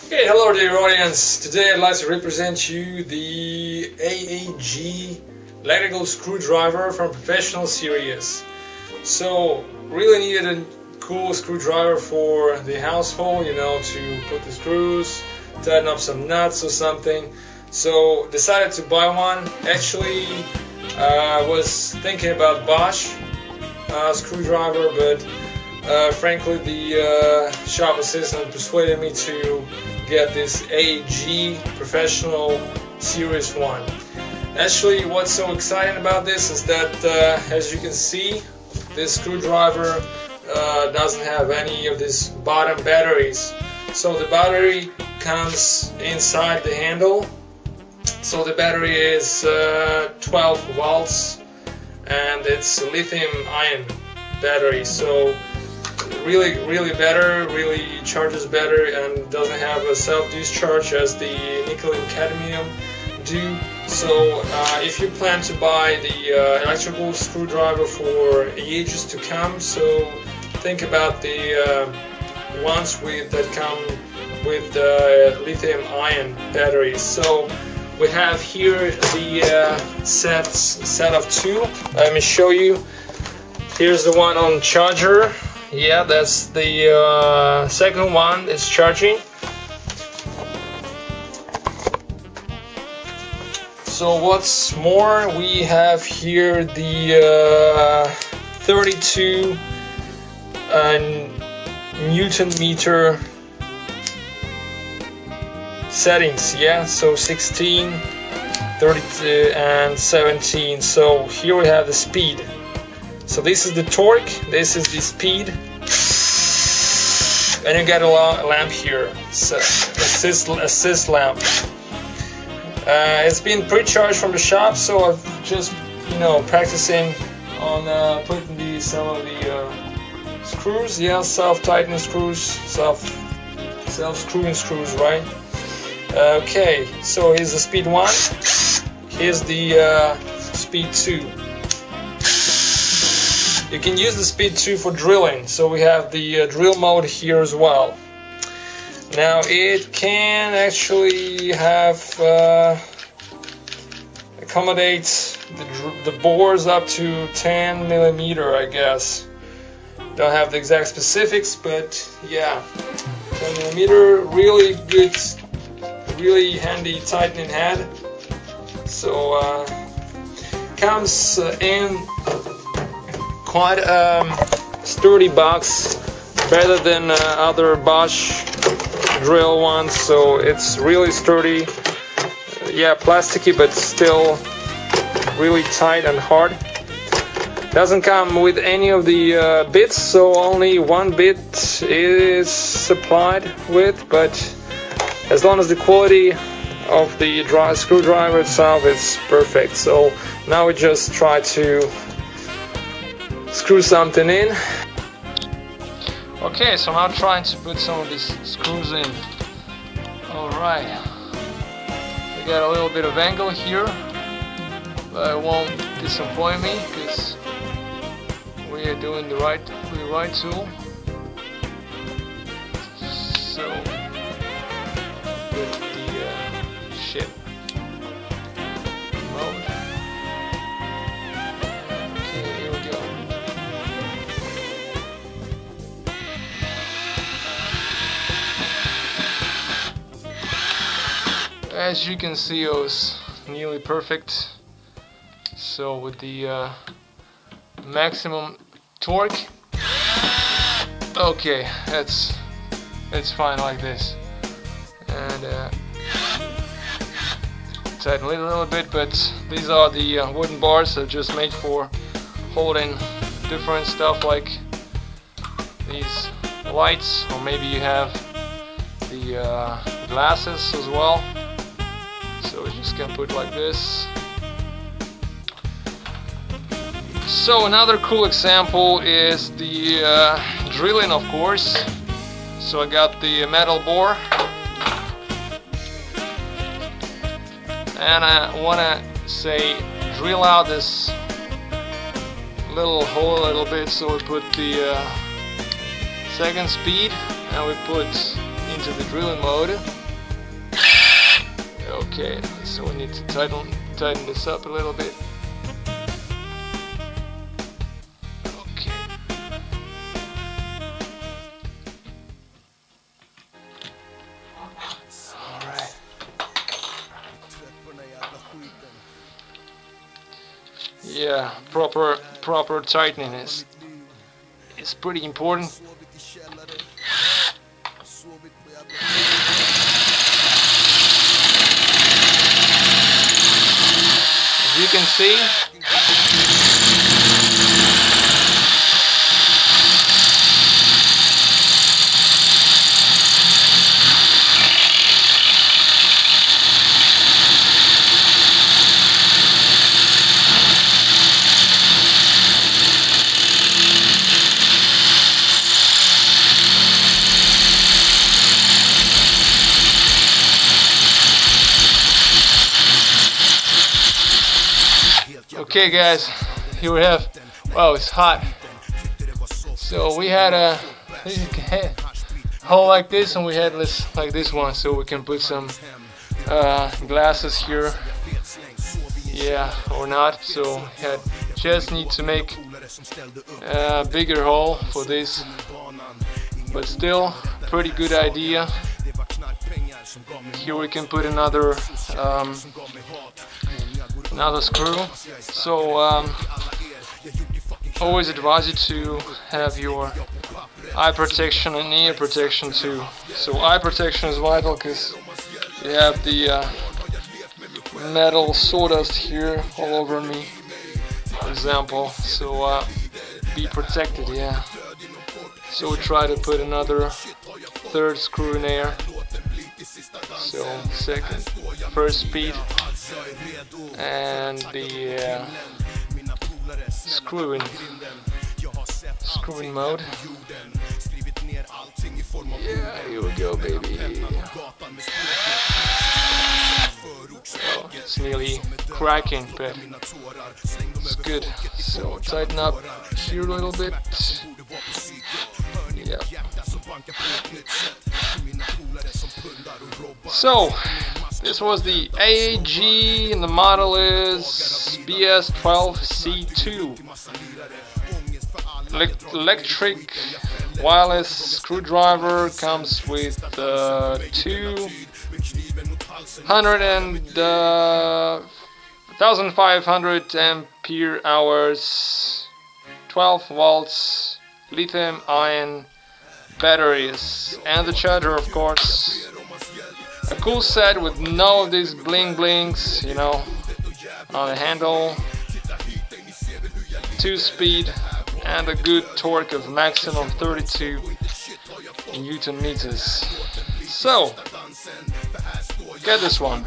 Okay, hello dear audience. Today I'd like to represent you the AEG electrical screwdriver from Professional series. So, really needed a cool screwdriver for the household, you know, to put the screws, tighten up some nuts or something. So, decided to buy one. Actually, I was thinking about Bosch screwdriver, but frankly the shop assistant persuaded me to get this AEG Professional Series 1. Actually, what's so exciting about this is that as you can see, this screwdriver doesn't have any of these bottom batteries. So the battery comes inside the handle. So the battery is 12 volts and it's a lithium-ion battery. So really better, really charges better, and doesn't have a self-discharge as the nickel and cadmium do. So if you plan to buy the electrical screwdriver for ages to come, so think about the ones that come with lithium-ion batteries. So we have here the set of two. Let me show you. Here's the one on charger. Yeah, that's the second one is charging. So what's more, we have here the 32 Newton meter settings. Yeah, so 16, 32 and 17. So here we have the speed. So this is the torque, this is the speed, and you get a lamp here, so assist lamp. It's been pre-charged from the shop, so I've just, practicing on putting some of the screws. Yeah, self-tightening screws, self-screwing screws, right? Okay, so here's the speed 1, here's the speed 2. You can use the speed 2 for drilling, so we have the drill mode here as well. Now it can actually have accommodate the bores up to 10 millimeter, I guess. Don't have the exact specifics, but yeah, 10 millimeter, really good, really handy tightening head. So comes in quite sturdy box, better than other Bosch drill ones, so it's really sturdy. Yeah, plasticky, but still really tight and hard. Doesn't come with any of the bits, so only one bit is supplied with, but as long as the quality of the screwdriver itself is perfect. So now we just try to screw something in. Okay, so I'm now trying to put some of these screws in. Alright, we got a little bit of angle here, but it won't disappoint me because we are doing the right tool. So with the ship mode. Okay, here we go. As you can see, it was nearly perfect. So with the maximum torque, okay, it's fine like this. And tighten it a little bit, but these are the wooden bars that are just made for holding different stuff like these lights, or maybe you have the glasses as well. So we just can put like this. So another cool example is the drilling, of course. So I got the metal bore, and I want to say drill out this little hole a little bit. So we put the second speed, and we put into the drilling mode. Okay, so we need to tighten this up a little bit. Okay. Alright. Yeah, proper tightening is pretty important. As you can see, okay guys, here we have, wow, it's hot. So we had a hole like this, and we had this like this one, so we can put some glasses here, yeah, or not. So just need to make a bigger hole for this, but still pretty good idea. Here we can put another screw. So always advise you to have your eye protection and ear protection too. So eye protection is vital because you have the metal sawdust here all over me, for example. So be protected, yeah. So we try to put another third screw in there. So first speed, and the screwing mode. Yeah, here we go, baby. Oh, it's nearly cracking, but it's good. So tighten up here a little bit. Yeah. So this was the AEG, and the model is BS12C2. Electric wireless screwdriver, comes with 1500 ampere hours, 12 volts, lithium-ion batteries, and the charger, of course. A cool set with no of these bling blings, you know, on the handle, 2-speed, and a good torque of maximum 32 Newton meters. So get this one.